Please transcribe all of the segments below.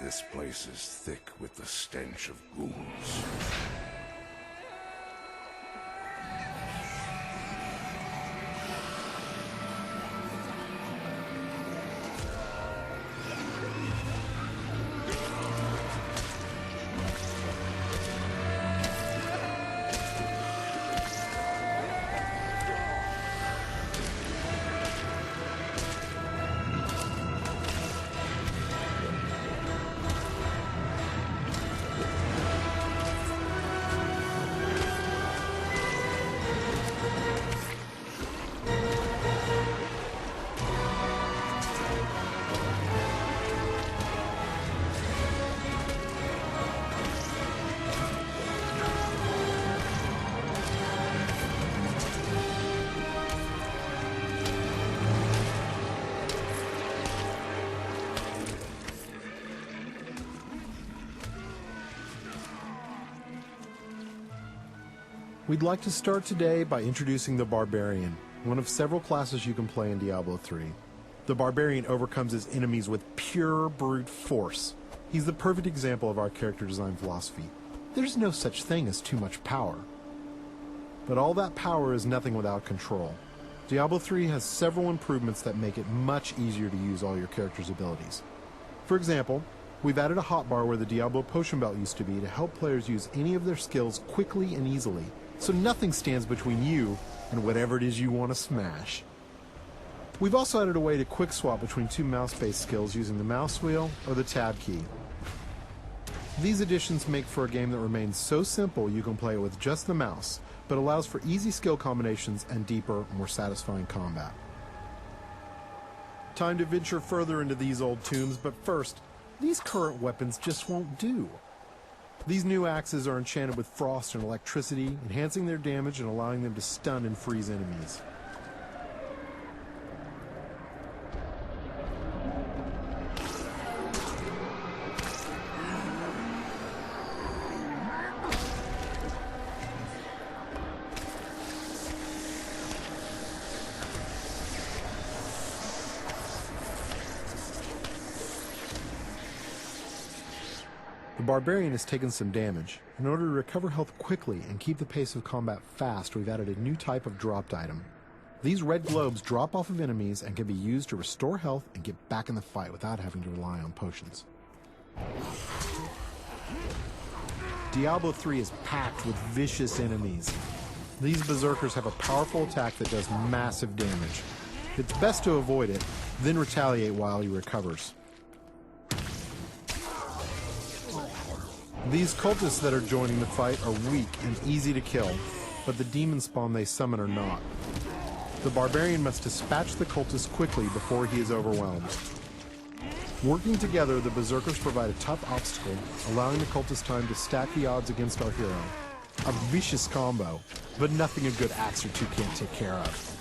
This place is thick with the stench of ghouls. We'd like to start today by introducing the Barbarian, one of several classes you can play in Diablo 3. The Barbarian overcomes his enemies with pure brute force. He's the perfect example of our character design philosophy. There's no such thing as too much power. But all that power is nothing without control. Diablo 3 has several improvements that make it much easier to use all your character's abilities. For example, we've added a hotbar where the Diablo potion belt used to be to help players use any of their skills quickly and easily, so nothing stands between you and whatever it is you want to smash. We've also added a way to quick swap between two mouse-based skills using the mouse wheel or the tab key. These additions make for a game that remains so simple you can play it with just the mouse, but allows for easy skill combinations and deeper, more satisfying combat. Time to venture further into these old tombs, but first, these current weapons just won't do. These new axes are enchanted with frost and electricity, enhancing their damage and allowing them to stun and freeze enemies. The Barbarian has taken some damage. In order to recover health quickly and keep the pace of combat fast, we've added a new type of dropped item. These red globes drop off of enemies and can be used to restore health and get back in the fight without having to rely on potions. Diablo 3 is packed with vicious enemies. These berserkers have a powerful attack that does massive damage. It's best to avoid it, then retaliate while he recovers. These cultists that are joining the fight are weak and easy to kill, but the demon spawn they summon are not. The Barbarian must dispatch the cultists quickly before he is overwhelmed. Working together, the berserkers provide a tough obstacle, allowing the cultists time to stack the odds against our hero. A vicious combo, but nothing a good axe or two can't take care of.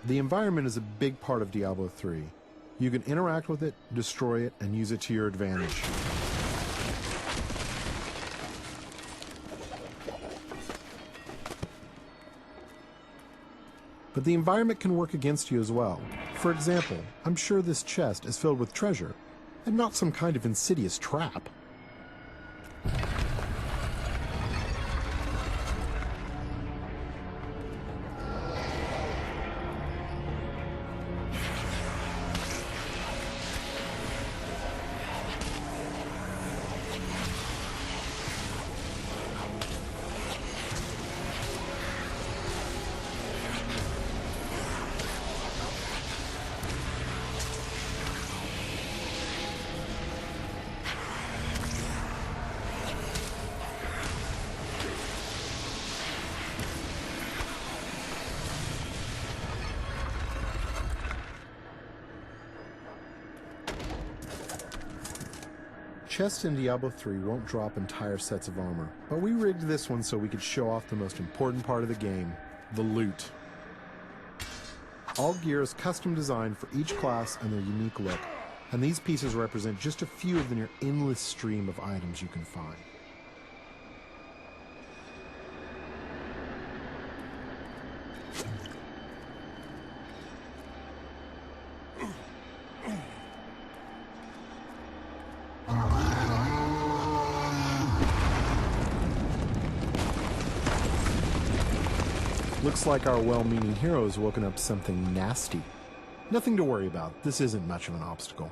The environment is a big part of Diablo 3. You can interact with it, destroy it, and use it to your advantage. But the environment can work against you as well. For example, I'm sure this chest is filled with treasure, and not some kind of insidious trap. Chests in Diablo 3 won't drop entire sets of armor, but we rigged this one so we could show off the most important part of the game, the loot. All gear is custom designed for each class and their unique look, and these pieces represent just a few of the near endless stream of items you can find. Looks like our well-meaning hero has woken up something nasty. Nothing to worry about. This isn't much of an obstacle.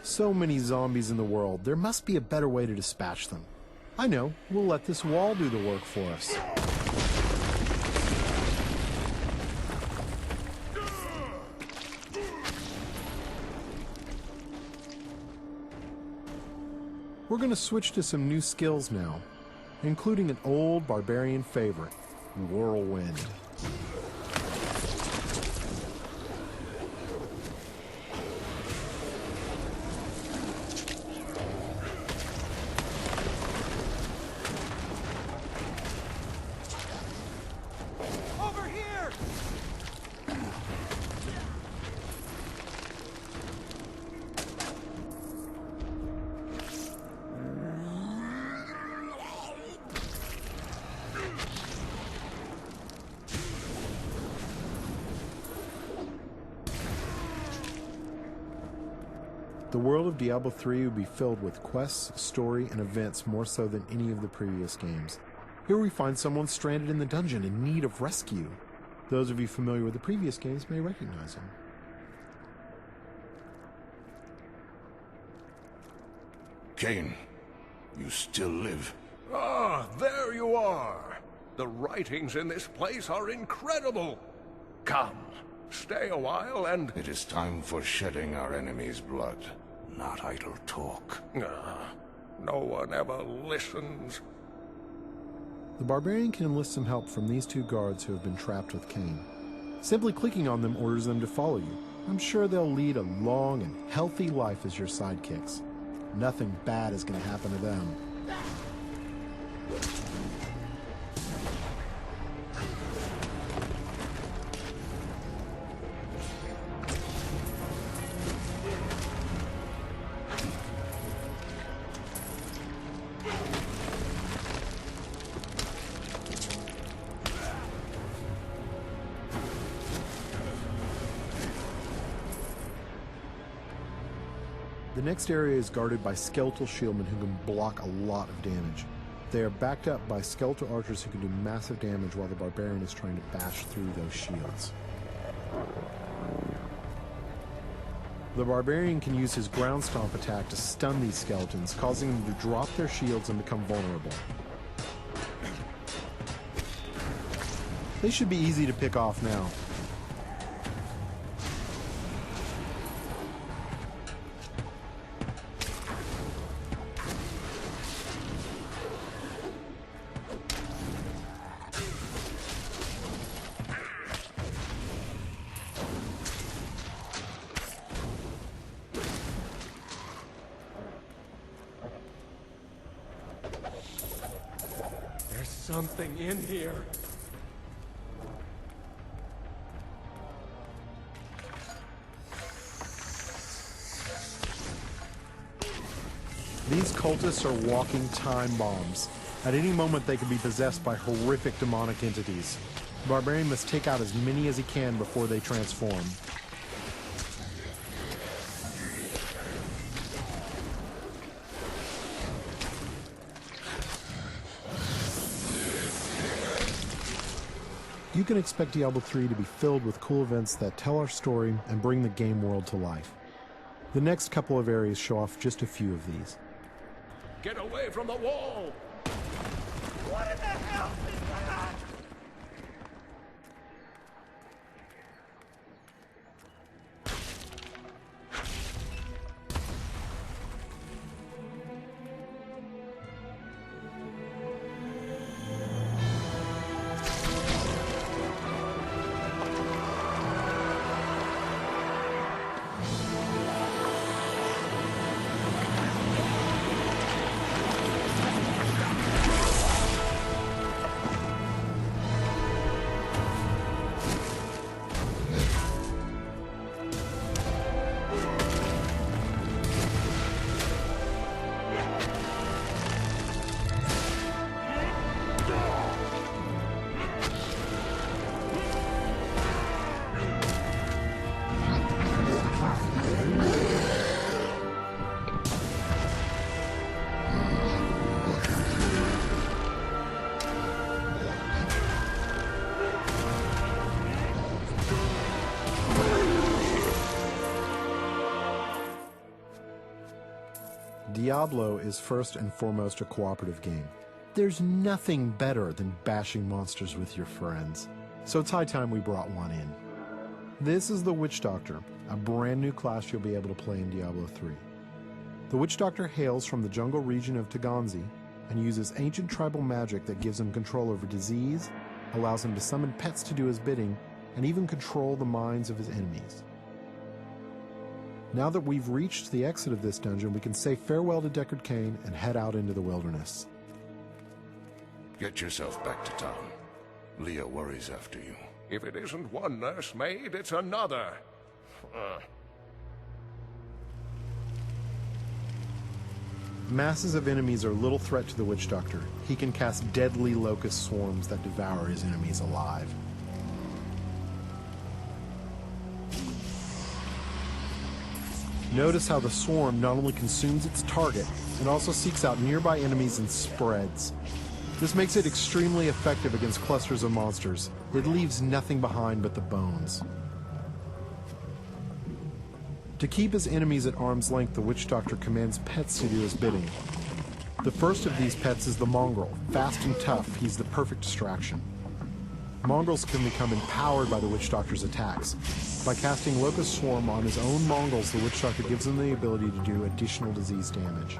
So many zombies in the world, there must be a better way to dispatch them. I know, we'll let this wall do the work for us. We're going to switch to some new skills now, including an old barbarian favorite, Whirlwind. The world of Diablo 3 will be filled with quests, story, and events more so than any of the previous games. Here we find someone stranded in the dungeon in need of rescue. Those of you familiar with the previous games may recognize him. Cain, you still live. Ah, there you are. The writings in this place are incredible. Come, stay a while and... It is time for shedding our enemy's blood, not idle talk. No one ever listens. The barbarian can enlist some help from these two guards who have been trapped with Cain. Simply clicking on them orders them to follow you. I'm sure they'll lead a long and healthy life as your sidekicks. Nothing bad is going to happen to them. The next area is guarded by skeletal shieldmen who can block a lot of damage. They are backed up by skeletal archers who can do massive damage while the barbarian is trying to bash through those shields. The barbarian can use his ground stomp attack to stun these skeletons, causing them to drop their shields and become vulnerable. They should be easy to pick off now. Something in here. These cultists are walking time bombs. At any moment they can be possessed by horrific demonic entities. The barbarian must take out as many as he can before they transform. You can expect Diablo 3 to be filled with cool events that tell our story and bring the game world to life. The next couple of areas show off just a few of these. Get away from the wall! What in the hell is that? Diablo is first and foremost a cooperative game. There's nothing better than bashing monsters with your friends. So it's high time we brought one in. This is the Witch Doctor, a brand new class you'll be able to play in Diablo 3. The Witch Doctor hails from the jungle region of Taganzi and uses ancient tribal magic that gives him control over disease, allows him to summon pets to do his bidding, and even control the minds of his enemies. Now that we've reached the exit of this dungeon, we can say farewell to Deckard Cain and head out into the wilderness. Get yourself back to town. Leah worries after you. If it isn't one nursemaid, it's another. Masses of enemies are little threat to the Witch Doctor. He can cast deadly locust swarms that devour his enemies alive. Notice how the swarm not only consumes its target, it also seeks out nearby enemies and spreads. This makes it extremely effective against clusters of monsters. It leaves nothing behind but the bones. To keep his enemies at arm's length, the Witch Doctor commands pets to do his bidding. The first of these pets is the mongrel. Fast and tough, he's the perfect distraction. Mongrels can become empowered by the Witch Doctor's attacks. By casting Locust Swarm on his own mongrels, the Witch Doctor gives them the ability to do additional disease damage.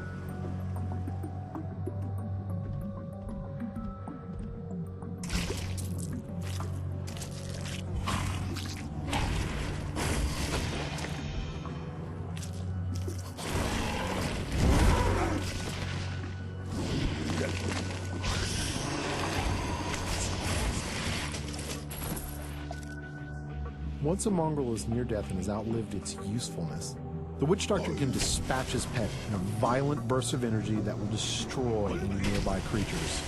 Once a mongrel is near death and has outlived its usefulness, the Witch Doctor can dispatch his pet in a violent burst of energy that will destroy any nearby creatures.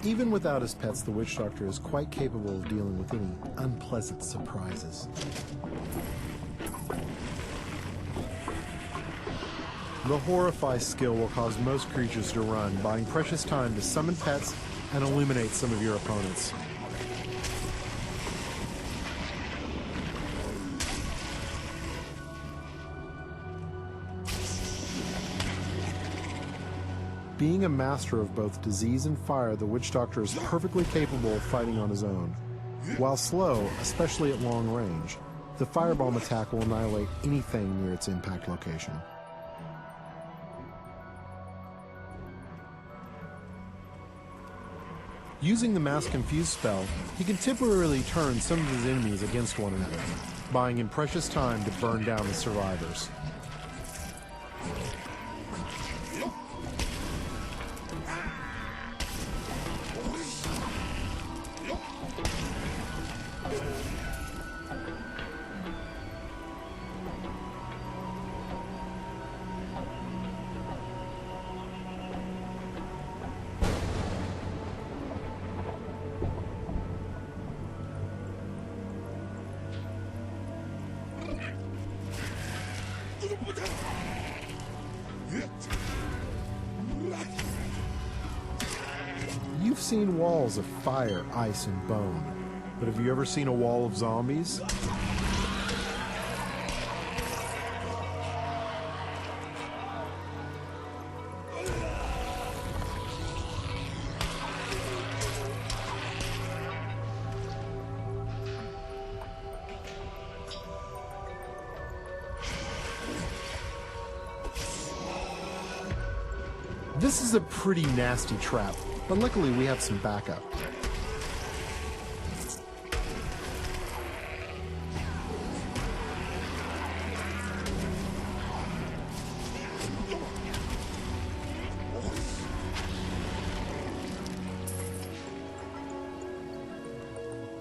Even without his pets, the Witch Doctor is quite capable of dealing with any unpleasant surprises. The Horrify skill will cause most creatures to run, buying precious time to summon pets and illuminate some of your opponents. Being a master of both disease and fire, the Witch Doctor is perfectly capable of fighting on his own. While slow, especially at long range, the firebomb attack will annihilate anything near its impact location. Using the Mass Confuse spell, he can temporarily turn some of his enemies against one another, buying him precious time to burn down the survivors. You've seen walls of fire, ice, and bone, but have you ever seen a wall of zombies? This is a pretty nasty trap, but luckily we have some backup.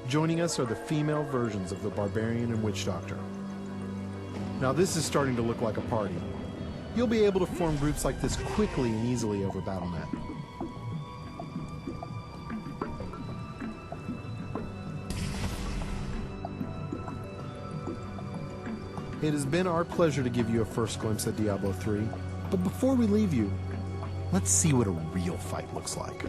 Joining us are the female versions of the Barbarian and Witch Doctor. Now this is starting to look like a party. You'll be able to form groups like this quickly and easily over Battle.net. It has been our pleasure to give you a first glimpse at Diablo 3, but before we leave you, let's see what a real fight looks like.